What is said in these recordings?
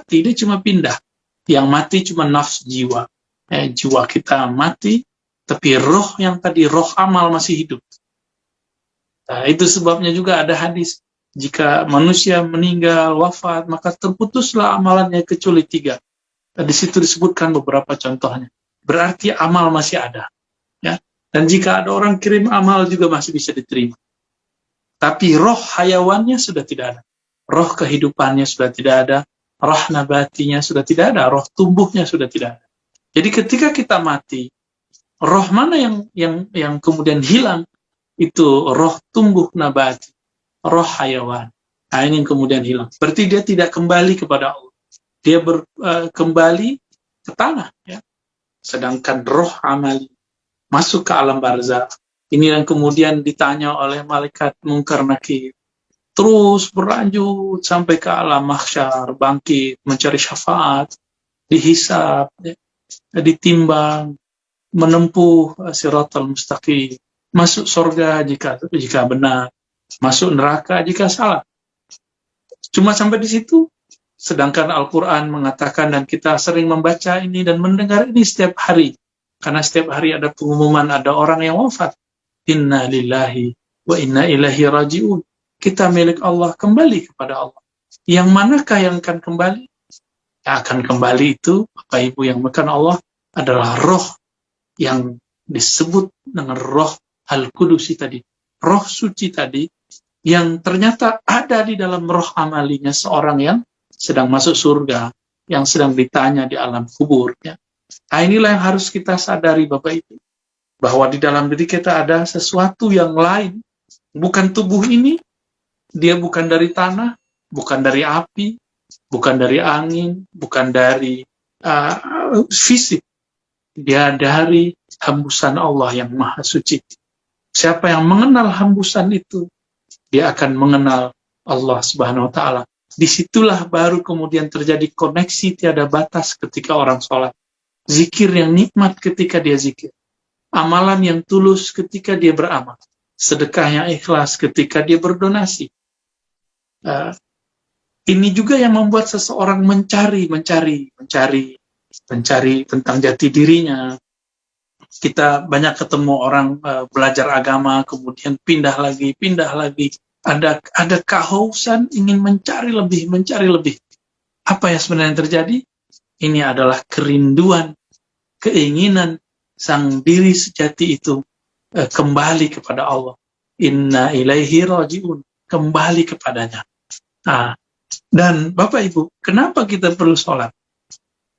mati, dia cuma pindah. Yang mati cuma nafs jiwa. Jiwa kita mati, tapi roh yang tadi, roh amal masih hidup. Nah, itu sebabnya juga ada hadis, jika manusia meninggal, wafat, maka terputuslah amalannya kecuali 3. Di situ disebutkan beberapa contohnya. Berarti amal masih ada. Ya. Dan jika ada orang kirim amal juga masih bisa diterima. Tapi roh hayawannya sudah tidak ada. Roh kehidupannya sudah tidak ada. Roh nabatinya sudah tidak ada. Roh tumbuhnya sudah tidak ada. Jadi ketika kita mati, roh mana yang kemudian hilang? Itu roh tumbuh nabati. Roh hayawan. Nah, ini yang kemudian hilang. Berarti dia tidak kembali kepada Allah. Dia kembali ke tanah. Ya. Sedangkan roh amali masuk ke alam barzakh. Ini yang kemudian ditanya oleh malaikat Munkar Nakir. Terus berlanjut sampai ke alam mahsyar, bangkit, mencari syafaat, dihisab, ya, ditimbang, menempuh siratal mustaqim, masuk surga jika benar, masuk neraka jika salah. Cuma sampai di situ. Sedangkan Al-Quran mengatakan, dan kita sering membaca ini dan mendengar ini setiap hari. Karena setiap hari ada pengumuman, ada orang yang wafat. Inna lillahi wa inna ilaihi raji'un. Kita milik Allah, kembali kepada Allah. Yang manakah yang akan kembali? Yang akan kembali itu, Bapak Ibu yang makan Allah, adalah roh yang disebut dengan roh Al-Qudusi tadi. Roh suci tadi, yang ternyata ada di dalam roh amalinya seorang yang sedang masuk surga, yang sedang ditanya di alam kubur. Ya. Nah, inilah yang harus kita sadari Bapak Ibu, bahwa di dalam diri kita ada sesuatu yang lain, bukan tubuh ini, dia bukan dari tanah, bukan dari api, bukan dari angin, bukan dari fisik, dia dari hembusan Allah yang maha suci. Siapa yang mengenal hembusan itu, dia akan mengenal Allah Subhanahu wa Ta'ala. Disitulah baru kemudian terjadi koneksi tiada batas ketika orang sholat. Zikir yang nikmat ketika dia zikir. Amalan yang tulus ketika dia beramal. Sedekah yang ikhlas ketika dia berdonasi. Ini juga yang membuat seseorang mencari tentang jati dirinya. Kita banyak ketemu orang belajar agama, kemudian pindah lagi. Ada kehausan ingin mencari lebih. Apa yang sebenarnya terjadi? Ini adalah kerinduan, keinginan sang diri sejati itu kembali kepada Allah. Inna ilaihi raji'un, kembali kepadanya. Nah, dan Bapak Ibu, kenapa kita perlu sholat?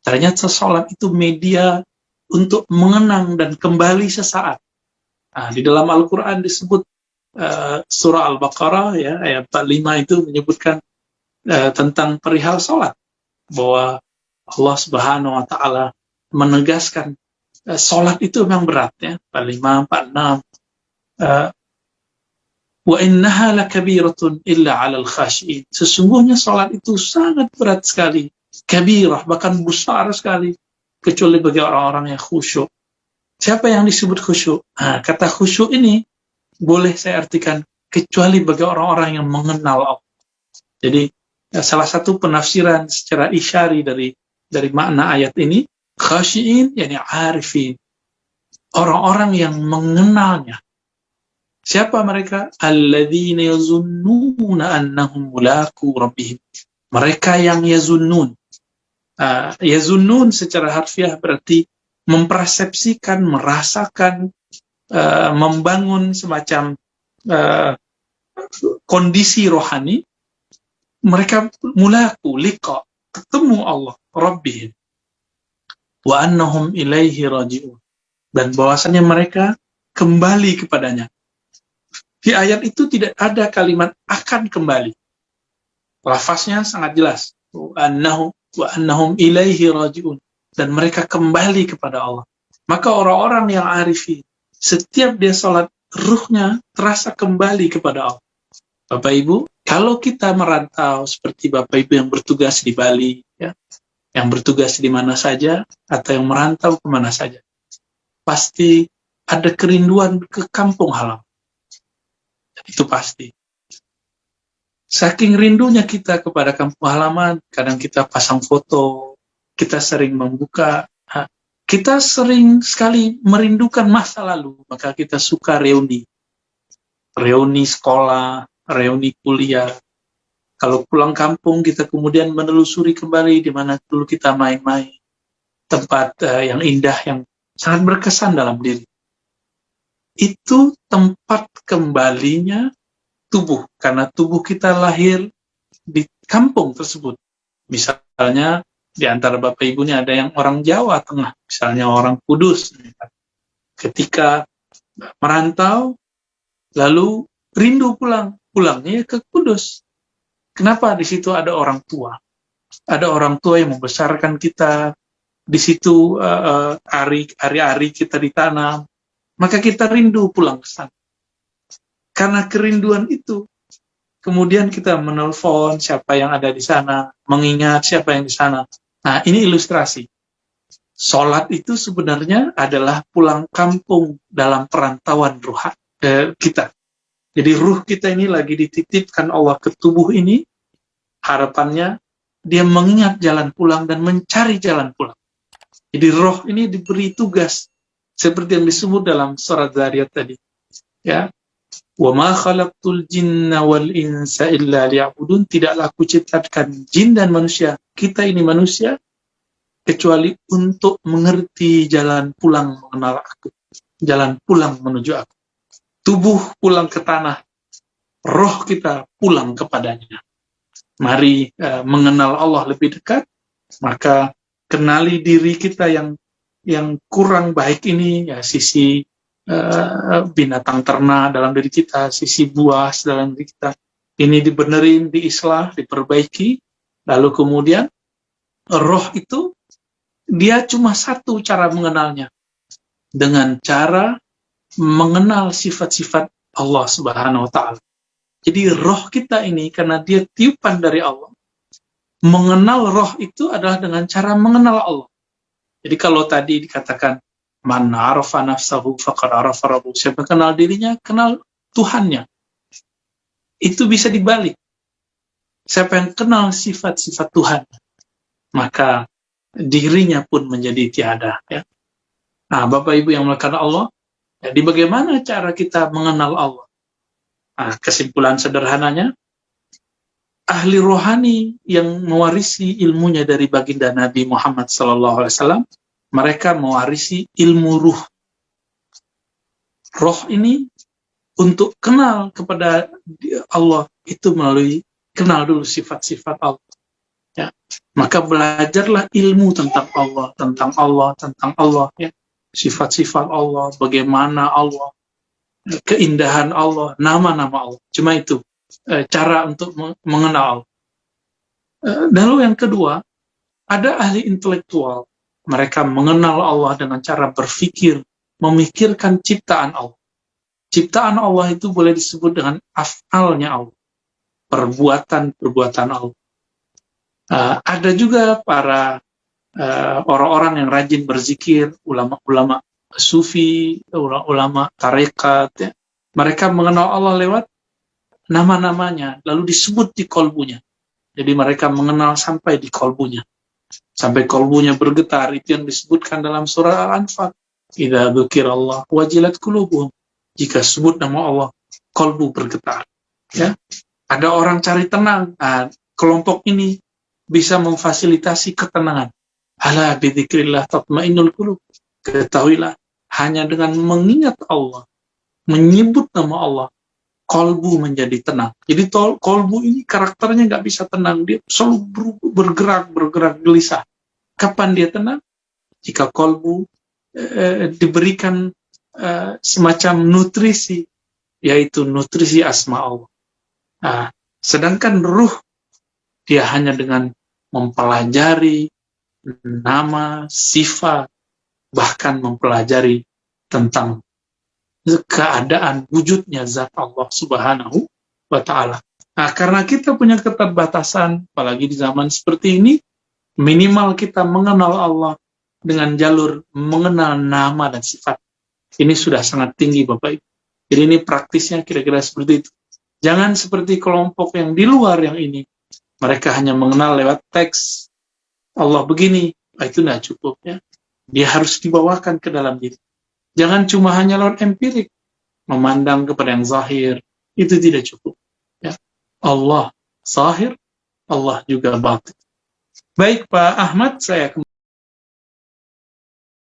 Ternyata sholat itu media untuk mengenang dan kembali sesaat. Nah, di dalam Al-Quran disebut surah Al-Baqarah ya, ayat 45 itu menyebutkan tentang perihal sholat, bahwa Allah Subhanahu wa Ta'ala menegaskan sholat itu memang berat ya, 45, 46. Wa innaha lakabiratun illa 'alal khashi'in. Sesungguhnya sholat itu sangat berat sekali, kabirah, bahkan besar sekali, kecuali bagi orang-orang yang khusyuk. Siapa yang disebut khusyuk? Nah, kata khusyuk ini boleh saya artikan kecuali bagi orang-orang yang mengenal Allah. Jadi salah satu penafsiran secara isyari dari makna ayat ini, khashi'in yani arifin, orang-orang yang mengenalnya. Siapa mereka? Alladzina yazunnuna annahum mulaqu rabbihim. Mereka yang yazunnun. Yazunnun secara harfiah berarti mempersepsikan, merasakan, membangun semacam kondisi rohani. Mereka mulaku, liqa, ketemu Allah, Rabbihim. Wa annahum ilaihi raji'un. Dan bahwasannya mereka kembali kepadanya. Di ayat itu tidak ada kalimat akan kembali. Lafaznya sangat jelas. Wa annahum ilaihi raji'un. Dan mereka kembali kepada Allah. Maka orang-orang yang arifin, setiap dia sholat, ruhnya terasa kembali kepada Allah. Bapak Ibu, kalau kita merantau seperti Bapak Ibu yang bertugas di Bali, ya, yang bertugas di mana saja, atau yang merantau kemana saja, pasti ada kerinduan ke kampung halaman. Itu pasti. Saking rindunya kita kepada kampung halaman, kadang kita pasang foto, kita sering membuka, kita sering sekali merindukan masa lalu, maka kita suka reuni sekolah, reuni kuliah. Kalau pulang kampung, kita kemudian menelusuri kembali di mana dulu kita main-main, tempat yang indah, yang sangat berkesan dalam diri. Itu tempat kembalinya tubuh, karena tubuh kita lahir di kampung tersebut. Misalnya di antara bapak ibunya ada yang orang Jawa Tengah, misalnya orang Kudus. Ketika merantau, lalu rindu pulangnya ke Kudus. Kenapa? Di situ ada orang tua. Ada orang tua yang membesarkan kita. Di situ ari-ari kita ditanam. Maka kita rindu pulang ke sana. Karena kerinduan itu, kemudian kita menelpon siapa yang ada di sana, mengingat siapa yang di sana. Nah, ini ilustrasi. Sholat itu sebenarnya adalah pulang kampung dalam perantauan ruh kita. Jadi ruh kita ini lagi dititipkan Allah ke tubuh ini, harapannya dia mengingat jalan pulang dan mencari jalan pulang. Jadi roh ini diberi tugas, seperti yang disebut dalam surat Zariyat tadi. Ya, wa ma khalaqtul jinna wal insa illa liya'budun, tidaklah aku ciptakan jin dan manusia, kita ini manusia, kecuali untuk mengerti jalan pulang mengenal aku, jalan pulang menuju aku. Tubuh pulang ke tanah, roh kita pulang kepadanya. Mari mengenal Allah lebih dekat, maka kenali diri kita yang kurang baik ini, ya sisi binatang ternak dalam diri kita, sisi buas dalam diri kita. Ini dibenerin, diislah, diperbaiki, lalu kemudian roh itu dia cuma satu cara mengenalnya, dengan cara mengenal sifat-sifat Allah Subhanahu wa Ta'ala. Jadi roh kita ini, karena dia tiupan dari Allah, mengenal roh itu adalah dengan cara mengenal Allah. Jadi kalau tadi dikatakan man arafa nafsahu faqad arafa rabbuhu, siapa kenal dirinya, kenal Tuhannya. Itu bisa dibalik. Siapa yang kenal sifat-sifat Tuhan, maka dirinya pun menjadi tiada. Ya. Nah, Bapak Ibu yang melakukan Allah, jadi bagaimana cara kita mengenal Allah? Nah, kesimpulan sederhananya, ahli rohani yang mewarisi ilmunya dari baginda Nabi Muhammad SAW, mereka mewarisi ilmu ruh. Roh ini untuk kenal kepada Allah itu melalui kenal dulu sifat-sifat Allah. Ya. Maka belajarlah ilmu tentang Allah, ya. Sifat-sifat Allah, bagaimana Allah, keindahan Allah, nama-nama Allah. Cuma itu cara untuk mengenal. Lalu yang kedua, ada ahli intelektual. Mereka mengenal Allah dengan cara berpikir, memikirkan ciptaan Allah. Ciptaan Allah itu boleh disebut dengan af'alnya Allah, perbuatan-perbuatan Allah. Ada juga para orang-orang yang rajin berzikir, ulama-ulama sufi, ulama tarekat, ya. Mereka mengenal Allah lewat nama-namanya, lalu disebut di kolbunya. Jadi mereka mengenal sampai di kolbunya, sampai kolbunya bergetar. Itu yang disebutkan dalam surah Al-Anfal. Idza dzukirallah wajilat qulubuhum. Jika sebut nama Allah, kolbu bergetar. Ya. Ada orang cari tenang. Kelompok ini bisa memfasilitasi ketenangan. Ala bidzikrillah tatmainnul qulub. Ketahuilah, hanya dengan mengingat Allah, menyebut nama Allah, kolbu menjadi tenang. Jadi kolbu ini karakternya nggak bisa tenang, dia selalu bergerak gelisah. Kapan dia tenang? Jika kolbu diberikan semacam nutrisi, yaitu nutrisi asma Allah. Sedangkan ruh, dia hanya dengan mempelajari nama, sifat, bahkan mempelajari tentang keadaan wujudnya zat Allah Subhanahu wa Ta'ala. Karena kita punya keterbatasan, apalagi di zaman seperti ini, minimal kita mengenal Allah dengan jalur mengenal nama dan sifat. Ini sudah sangat tinggi, Bapak Ibu. Jadi ini praktisnya kira-kira seperti itu. Jangan seperti kelompok yang di luar yang ini. Mereka hanya mengenal lewat teks. Allah begini, itu tidak cukup. Ya. Dia harus dibawakan ke dalam diri. Jangan cuma hanya lewat empirik. Memandang kepada yang zahir. Itu tidak cukup. Ya. Allah zahir, Allah juga batin. Baik Pak Ahmad, saya